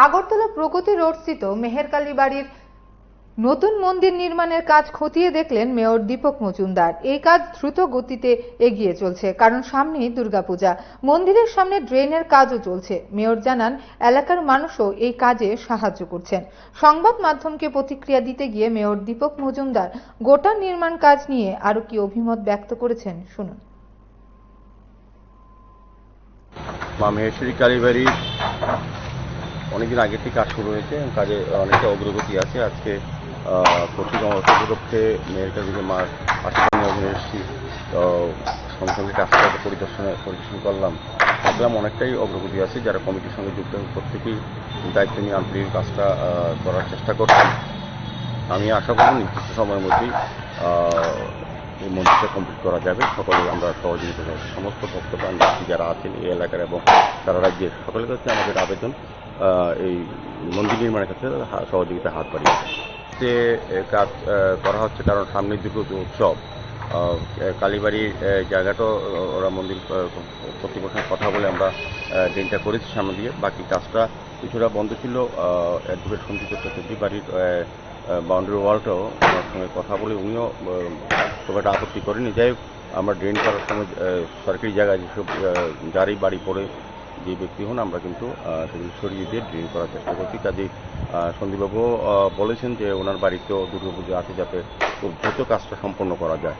আগরতলা প্রগতি রোডস্থিত মেহেরকালী বাড়ির নতুন মন্দির নির্মাণের কাজ খতিয়ে দেখলেন মেয়র দীপক মজুমদার। এই কাজ দ্রুত গতিতে এগিয়ে চলছে, কারণ সামনেই দুর্গাপূজা। মন্দিরের সামনে ড্রেনের কাজও চলছে। মেয়র জানান, এলাকার মানুষও এই কাজে সাহায্য করছেন। সংবাদ মাধ্যমকে প্রতিক্রিয়া দিতে গিয়ে মেয়র দীপক মজুমদার গোটা নির্মাণ কাজ নিয়ে আরো কি অভিমত ব্যক্ত করেছেন, শুনুন। মেহেরকালী কালীবাড়ি অনেকদিন আগে থেকে কাজ শুরু হয়েছে, কাজে অনেকটা অগ্রগতি আছে। আজকে পশ্চিমবঙ্গ উপলক্ষে মেহেরকালী মার আশীর্বাদ এসেছি, সঙ্গে সঙ্গে কাজটাকে পরিদর্শন করলাম, দেখলাম অনেকটাই অগ্রগতি আছে। যারা কমিটির সঙ্গে যুক্ত প্রত্যেকেই দায়িত্ব নিয়ে আন্তরিক কাজটা করার চেষ্টা করছেন। আমি আশা করব নির্দিষ্ট সময়ের মধ্যেই এই মন্দিরটা কমপ্লিট করা যাবে। সকলে আমরা সহযোগিতা করছি। সমস্ত ভক্তপ্রাণ যারা আছেন এই এলাকার এবং সারা রাজ্যের সকলের কাছে আমাদের আবেদন, এই মন্দির নির্মাণের ক্ষেত্রে সহযোগিতা হাত বাড়িয়ে যে কাজ করা হচ্ছে, কারণ সামনের দুর্গা উৎসব। কালীবাড়ির জায়গাটাও ওরা মন্দির কর্তৃপক্ষের সঙ্গে কথা বলে আমরা ড্রেনটা করেছি সামনে দিয়ে। বাকি কাজটা কিছুটা বন্ধ ছিল। অ্যাডভোকেট সঞ্চিত চতুর্থী বাড়ির বাউন্ডারি ওয়ালটাও ওনার সঙ্গে কথা বলে উনিও খুব একটা আপত্তি করেনি। যাই হোক, আমরা ড্রেন করার সময় সরকারি জায়গায় যেসব যারই বাড়ি পড়ে যে ব্যক্তি হন, আমরা কিন্তু সেগুলো সরিয়ে দিয়ে ড্রেন করার চেষ্টা করছি। কাজেই সন্দীপবাবুও বলেছেন যে ওনার বাড়িতেও দুর্গাপুজো আছে, যাতে খুব দ্রুত কাজটা সম্পন্ন করা যায়।